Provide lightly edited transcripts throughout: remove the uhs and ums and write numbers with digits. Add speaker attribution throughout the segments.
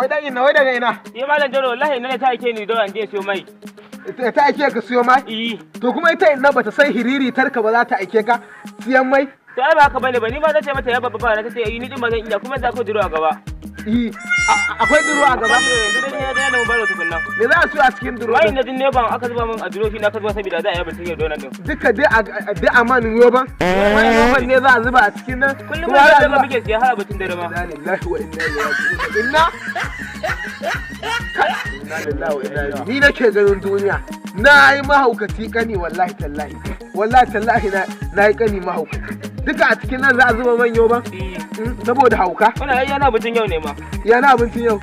Speaker 1: wai dan ina wai daga ina?
Speaker 2: Ni malam Jaro wallahi ina ta ake ni don an je siyo mai.
Speaker 1: Ta ake ka siyo mai? To kuma ita inna bata san hiriri tarka ba za ta aike ka siyan mai?
Speaker 2: To ai ba haka bane ba ni ma zan ce mata ya babba na ta ce ni din ma zan iya kuma za ku duro a gaba.
Speaker 1: Akwai duro a gaba?
Speaker 2: Yanzu dai ya da mu baro tukunna.
Speaker 1: Me za a siyo a cikin duro?
Speaker 2: Mai na din ne ban aka zuba min a duro shi na ka zuba saboda za a yi bincike yau donan din.
Speaker 1: Duka dai a man roban? Wani roban ne za a zuba a cikin nan?
Speaker 2: Kullum da muke siya har abincin dare ma.
Speaker 1: Lillahi wa inna ilaihi raji'un. Inna lillahi wa inna ilaihi. Ni nake ganin duniya. Na yi mahaukaci kani wallahi tallahi. Wallahi tallahi na yi kani mahaukaci. Duka a cikin nan za a zuba man yoban? Saboda hauka?
Speaker 2: Wannan ai yana abincin yau ne ma.
Speaker 1: Yana abincin yau.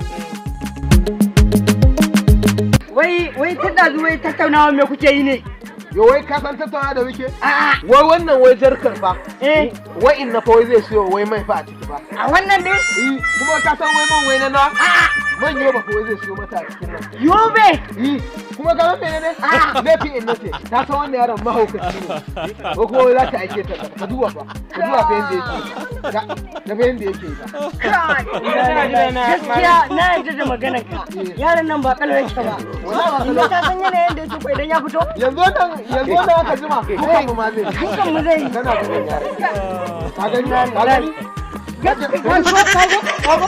Speaker 3: Wai tun da zuwa tattaunawa me kuke yi ne?
Speaker 1: Yo wai ka san tattaunawa da muke? Wai wannan wai jarkar fa. Wai inna fa wai zai siyo wai mai fa a ciki fa.
Speaker 3: A wannan ne?
Speaker 1: Kuma ka san wai man wai na nawa? Man yoba fa wai zai siyo mata a cikin nan.
Speaker 3: Yobe?
Speaker 1: Kuma ga wanda ne? Laifin inna ce. Ta san wannan yaron mahaukaci ne. Ko kuma za ta aike ta ka duba fa. Ka duba fa yanda yake. Da fa yanda yake ba.
Speaker 3: Gaskiya na yarda da maganar ka. Yaron nan ba kalar yake ba. Wallahi ta san yanayin da yake ko idan ya fito.
Speaker 1: Yanzu wannan aka jima. Dukan mu ma zai.
Speaker 3: Dukan mu zai.
Speaker 1: Kana ganin yaron. Ka gani? Ka gani?
Speaker 3: Gaskiya ka go.